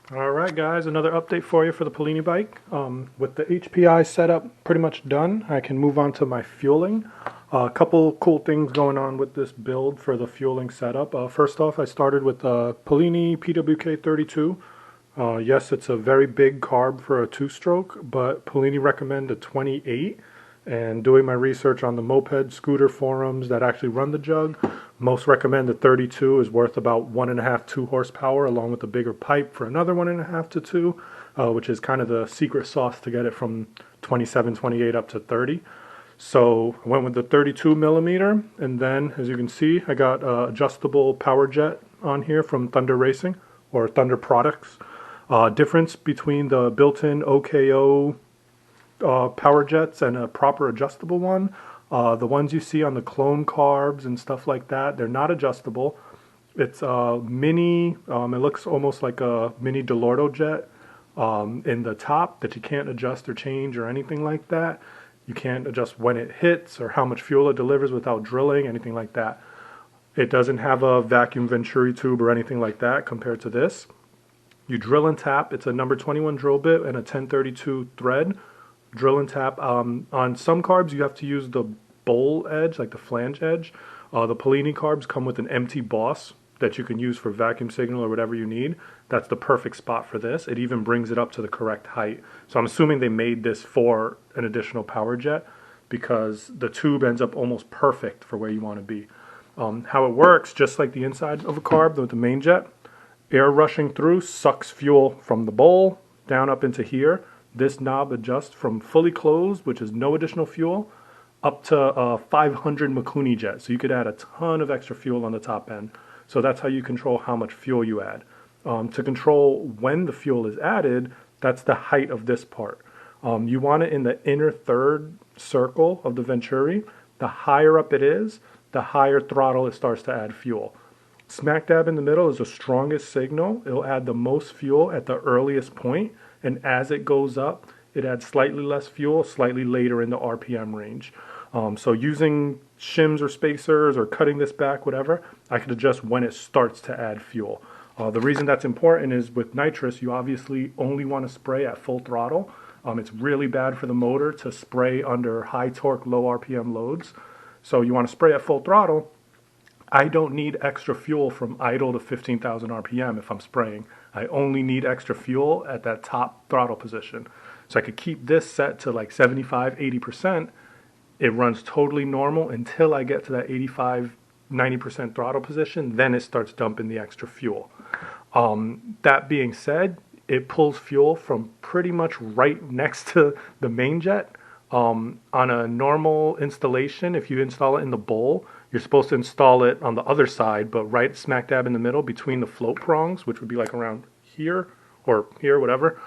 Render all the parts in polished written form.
Alright guys, another update for you for the Polini bike. With the HPI setup pretty much done, I can move on to my fueling. A couple cool things going on with this build for the fueling setup. First off, I started with Polini PWK 32. Yes, it's a very big carb for a two-stroke, but Polini recommend a 28. And doing my research on the moped scooter forums that actually run the jug, most recommend the 32 is worth about 1.5, 2 horsepower, along with a bigger pipe for another 1.5 to 2, which is kind of the secret sauce to get it from 27, 28 up to 30. So I went with the 32 millimeter, and then as you can see, I got adjustable powerjet on here from Thunder Racing or Thunder Products. Difference between the built-in OKO power jets and a proper adjustable one. The ones you see on the clone carbs and stuff like that, they're not adjustable. It's a mini, it looks almost like a mini Delorto jet in the top that you can't adjust or change or anything like that. You can't adjust when it hits or how much fuel it delivers without drilling, anything like that. It doesn't have a vacuum venturi tube or anything like that compared to this. You drill and tap. It's a number 21 drill bit and a 1032 thread. Drill and tap. On some carbs, you have to use the bowl edge, like the flange edge. The Polini carbs come with an empty boss that you can use for vacuum signal or whatever you need. That's the perfect spot for this. It even brings it up to the correct height. So I'm assuming they made this for an additional power jet because the tube ends up almost perfect for where you want to be. How it works, just like the inside of a carb with the main jet, air rushing through sucks fuel from the bowl down up into here. This knob adjusts from fully closed, which is no additional fuel, up to 500 Mikuni jet. So you could add a ton of extra fuel on the top end. So that's how you control how much fuel you add. To control when the fuel is added, that's the height of this part. You want it in the inner third circle of the venturi. The higher up it is, the higher throttle it starts to add fuel. Smack dab in the middle is the strongest signal. It'll add the most fuel at the earliest point. And as it goes up, it adds slightly less fuel slightly later in the RPM range. So using shims or spacers or cutting this back, whatever, I can adjust when it starts to add fuel. The reason that's important is with nitrous, you obviously only want to spray at full throttle. It's really bad for the motor to spray under high torque, low RPM loads. So you want to spray at full throttle. I don't need extra fuel from idle to 15,000 RPM if I'm spraying. I only need extra fuel at that top throttle position. So I could keep this set to like 75, 80%. It runs totally normal until I get to that 85, 90% throttle position. Then it starts dumping the extra fuel. That being said, it pulls fuel from pretty much right next to the main jet. On a normal installation, if you install it in the bowl, you're supposed to install it on the other side, but right smack dab in the middle between the float prongs, which would be like around here or here, whatever.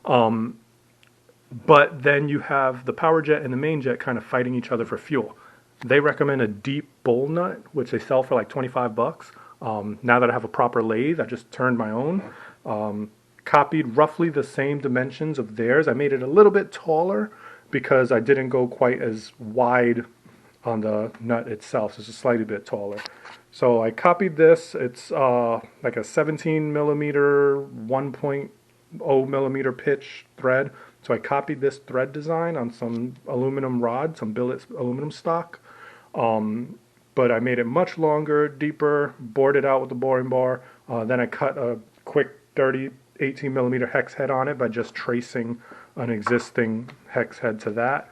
But then you have the power jet and the main jet kind of fighting each other for fuel. They recommend a deep bowl nut, which they sell for like 25 bucks. Now that I have a proper lathe, I just turned my own. Copied roughly the same dimensions of theirs. I made it a little bit taller because I didn't go quite as wide on the nut itself. So it's a slightly bit taller. So I copied this. It's like a 17 millimeter, 1.0 millimeter pitch thread. So I copied this thread design on some aluminum rod, some billet aluminum stock. But I made it much longer, deeper, bored it out with the boring bar. Then I cut a quick, dirty 18 millimeter hex head on it by just tracing an existing hex head to that.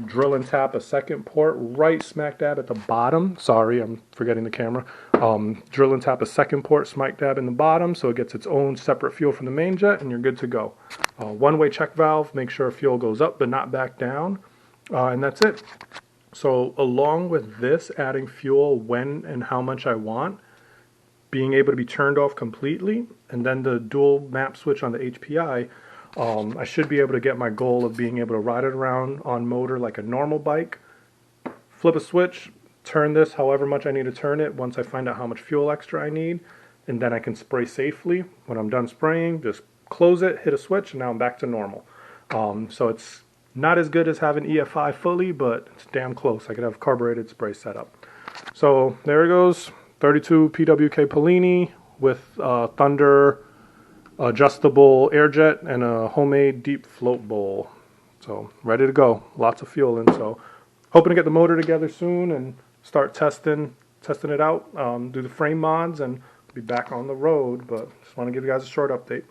Drill and tap a second port right smack dab at the bottom. Sorry, I'm forgetting the camera. Drill and tap a second port smack dab in the bottom so it gets its own separate fuel from the main jet and you're good to go. One-way check valve, make sure fuel goes up but not back down. And that's it. So along with this, adding fuel when and how much I want, being able to be turned off completely, and then the dual map switch on the HPI, I should be able to get my goal of being able to ride it around on motor like a normal bike, flip a switch, turn this however much I need to turn it once I find out how much fuel extra I need, and then I can spray safely. When I'm done spraying, just close it, hit a switch, and now I'm back to normal. So it's not as good as having EFI fully, but it's damn close. I could have carbureted spray setup. So there it goes, 32 PWK Polini with Thunder adjustable air jet, and a homemade deep float bowl. So ready to go. Lots of fueling. So hoping to get the motor together soon and start testing it out. Do the frame mods and be back on the road. But just want to give you guys a short update.